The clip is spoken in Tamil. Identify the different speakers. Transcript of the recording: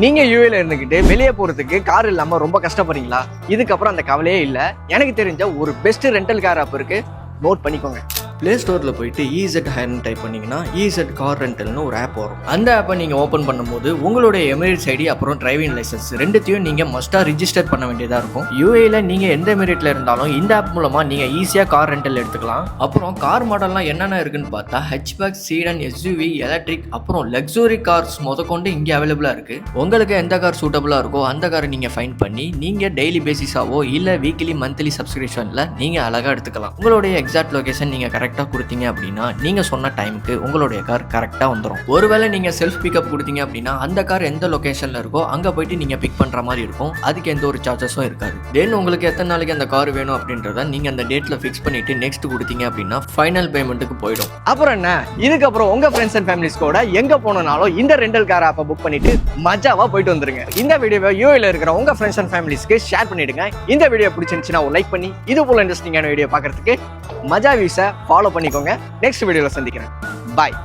Speaker 1: நீங்க யூஏல இருந்துகிட்டு வெளியே போறதுக்கு கார் இல்லாம ரொம்ப கஷ்டப்படுறீங்களா? இதுக்கப்புறம் அந்த கவலையே இல்ல. எனக்கு தெரிஞ்ச ஒரு பெஸ்ட் ரெண்டல் கார் ஆப் இருக்கு, நோட் பண்ணிக்கோங்க. ப்ளே ஸ்டோரில் போயிட்டு EZ ஹைர்னு டைப் பண்ணிங்கன்னா EZ கார் ரெண்டல்னு ஒரு ஆப் வரும். அந்த ஆப்பை நீங்கள் ஓப்பன் பண்ணும்போது உங்களுடைய எமிரேட்ஸ் ஐடி அப்புறம் டிரைவிங் லைசன்ஸ் ரெண்டுத்தையும் நீங்கள் மஸ்ட்டாக ரிஜிஸ்டர் பண்ண வேண்டியதாக இருக்கும். யூஏல நீங்கள் எந்த எமிரேட்டில் இருந்தாலும் இந்த ஆப் மூலமாக நீங்கள் ஈஸியாக கார் ரெண்டல் எடுத்துக்கலாம். அப்புறம் கார் மாடல்லாம் என்னென்ன இருக்குன்னு பார்த்தா ஹெச்பேக், சீடன், SUV, எலக்ட்ரிக் அப்புறம் லக்ஸுரி கார்ஸ் முதற்கொண்டு இங்கே அவைலபிளாக இருக்குது. உங்களுக்கு எந்த கார் சூட்டபுளாக இருக்கோ அந்த காரை நீங்கள் ஃபைண்ட் பண்ணி நீங்கள் டெய்லி பேசிஸாவோ இல்லை வீக்லி மந்த்லி சப்ஸ்கிரிப்ஷனில் நீங்கள் அழகாக எடுத்துக்கலாம். உங்களுடைய எக்ஸாக்ட் லொகேஷன் நீங்கள் கரெக்டாக கொடுத்தீங்க அப்படின்னா நீங்கள் சொன்ன டைமுக்கு உங்களுடைய கார் கரெக்டாக வந்துடும். ஒருவேளை நீங்கள் செல்ஃப் பிக்கப் கொடுத்தீங்க அப்படின்னா அந்த கார் எந்த லொகேஷனில் இருக்கோ அங்கே போயிட்டு நீங்கள் பிக் பண்ணுற மாதிரி இருக்கும். அதுக்கு எந்த ஒரு சார்ஜஸும் இருக்காது. தென் உங்களுக்கு எத்தனை நாளைக்கு அந்த கார் வேணும் அப்படின்றத நீங்கள் அந்த டேட்டில் ஃபிக்ஸ் பண்ணிட்டு நெக்ஸ்ட் கொடுத்தீங்க அப்படின்னா ஃபைனல் பேமெண்ட்டுக்கு போயிடும். அப்புறம் என்ன, இதுக்கப்புறம் உங்கள் ஃப்ரெண்ட்ஸ் அண்ட் ஃபேமிலிஸ் கூட எங்கே போனாலும் இந்த ரெண்டல் கார் ஆப்பை புக் பண்ணிட்டு மஜாவாக போயிட்டு வந்துருங்க. இந்த வீடியோவை யூஏல இருக்கிற உங்கள் ஃப்ரெண்ட்ஸ் அண்ட் ஃபேமிலிஸ்க்கு ஷேர் பண்ணிடுங்க. இந்த வீடியோ பிடிச்சிருந்துச்சுன்னா ஒரு லைக் பண்ணி இது போல இன்ட்ரெஸ்டிங்கான வீடியோ பார்க்கறதுக்கு மஜா வியூஸை ஃபாலோ பண்ணிக்கோங்க. நெக்ஸ்ட் வீடியோவில் சந்திக்கிறேன். பாய்.